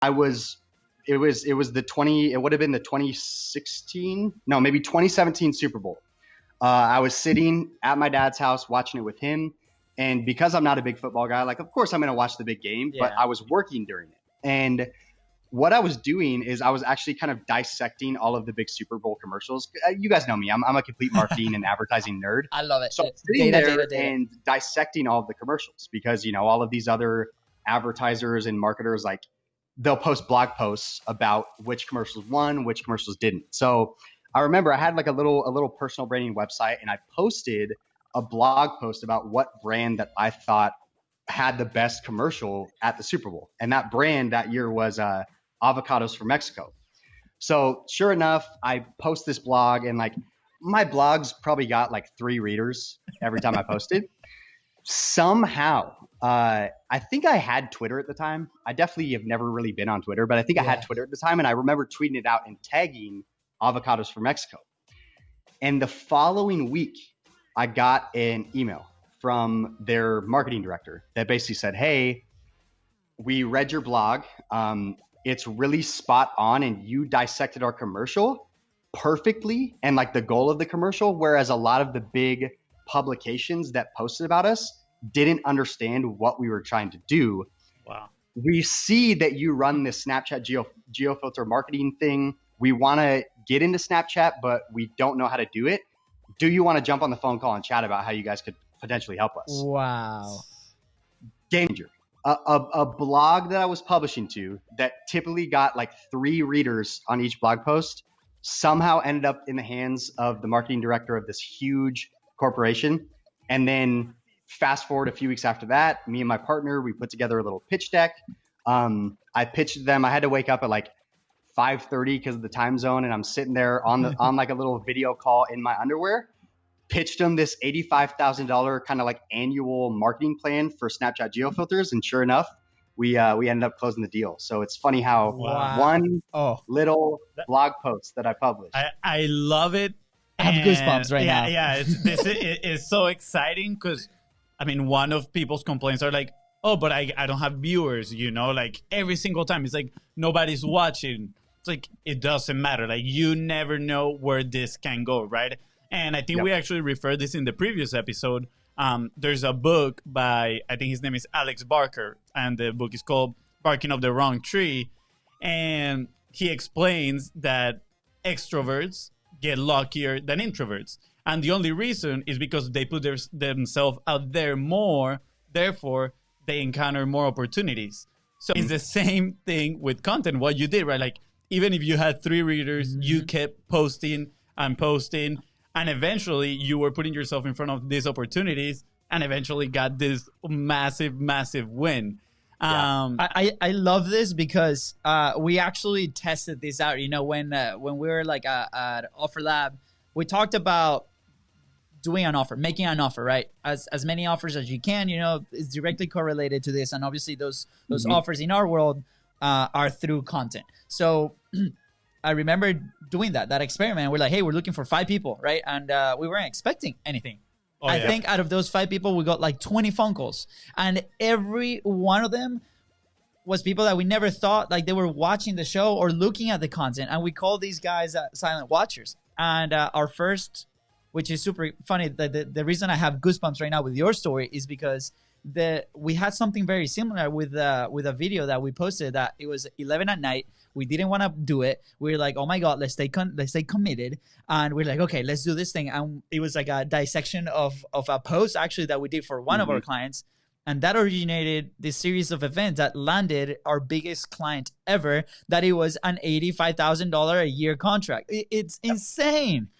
I was, it was the 20, it would have been the 2016, no, maybe 2017 Super Bowl. I was sitting at my dad's house watching it with him. And because I'm not a big football guy, like, of course I'm going to watch the big game, but I was working during it. And what I was doing is I was actually kind of dissecting all of the big Super Bowl commercials. You guys know me. I'm a complete marketing and advertising nerd. I love it. So I'm sitting there and dissecting all of the commercials because, you know, all of these other advertisers and marketers, like, they'll post blog posts about which commercials won, which commercials didn't. So I remember I had like a little personal branding website, and I posted a blog post about what brand that I thought had the best commercial at the Super Bowl. And that brand that year was Avocados from Mexico. So sure enough, I post this blog, and like my blogs probably got like 3 readers every time I posted. Somehow, I think I had Twitter at the time. I definitely have never really been on Twitter, but I think I had Twitter at the time. And I remember tweeting it out and tagging Avocados from Mexico. And the following week, I got an email from their marketing director that basically said, hey, we read your blog. It's really spot on, and you dissected our commercial perfectly and like the goal of the commercial, whereas a lot of the big publications that posted about us didn't understand what we were trying to do. Wow. We see that you run this Snapchat geo-filter marketing thing. We want to get into Snapchat, but we don't know how to do it. Do you want to jump on the phone call and chat about how you guys could potentially help us? Wow. Game changer. A blog that I was publishing to that typically got like 3 readers on each blog post somehow ended up in the hands of the marketing director of this huge corporation. And then fast forward a few weeks after that, me and my partner, we put together a little pitch deck. I pitched them. I had to wake up at like 5:30 because of the time zone, and I'm sitting there on like a little video call in my underwear. Pitched them this $85,000 kind of like annual marketing plan for Snapchat geofilters, and sure enough, we ended up closing the deal. So it's funny how one little blog post that I published. I love it. I have goosebumps right now. Yeah, it's so exciting because, I mean, one of people's complaints are like, oh, but I don't have viewers, you know, like every single time. It's like nobody's watching. It's like, it doesn't matter. Like, you never know where this can go, right? And I think we actually referred this in the previous episode. There's a book by, I think his name is Alex Barker, and the book is called Barking Up the Wrong Tree. And he explains that extroverts get luckier than introverts. And the only reason is because they put themselves out there more, therefore they encounter more opportunities. So it's the same thing with content, what you did, right? Like, even if you had 3 readers, you kept posting and posting, and eventually you were putting yourself in front of these opportunities and eventually got this massive, massive win. I love this because we actually tested this out. You know, when we were like at Offer Lab, we talked about doing an offer, making an offer, right? As many offers as you can, you know, is directly correlated to this. And obviously those offers in our world are through content. So I remember doing that experiment. We're like, hey, we're looking for 5 people, right? And we weren't expecting anything. I think out of those 5 people, we got like 20 phone calls. And every one of them was people that we never thought like they were watching the show or looking at the content. And we call these guys silent watchers. And our first, which is super funny, the reason I have goosebumps right now with your story is because we had something very similar with a video that we posted that it was 11 at night. We didn't want to do it. We were like, oh my God, let's stay committed. And we're like, okay, let's do this thing. And it was like a dissection of a post actually that we did for one of our clients. And that originated this series of events that landed our biggest client ever, that it was an $85,000 a year contract. It's insane.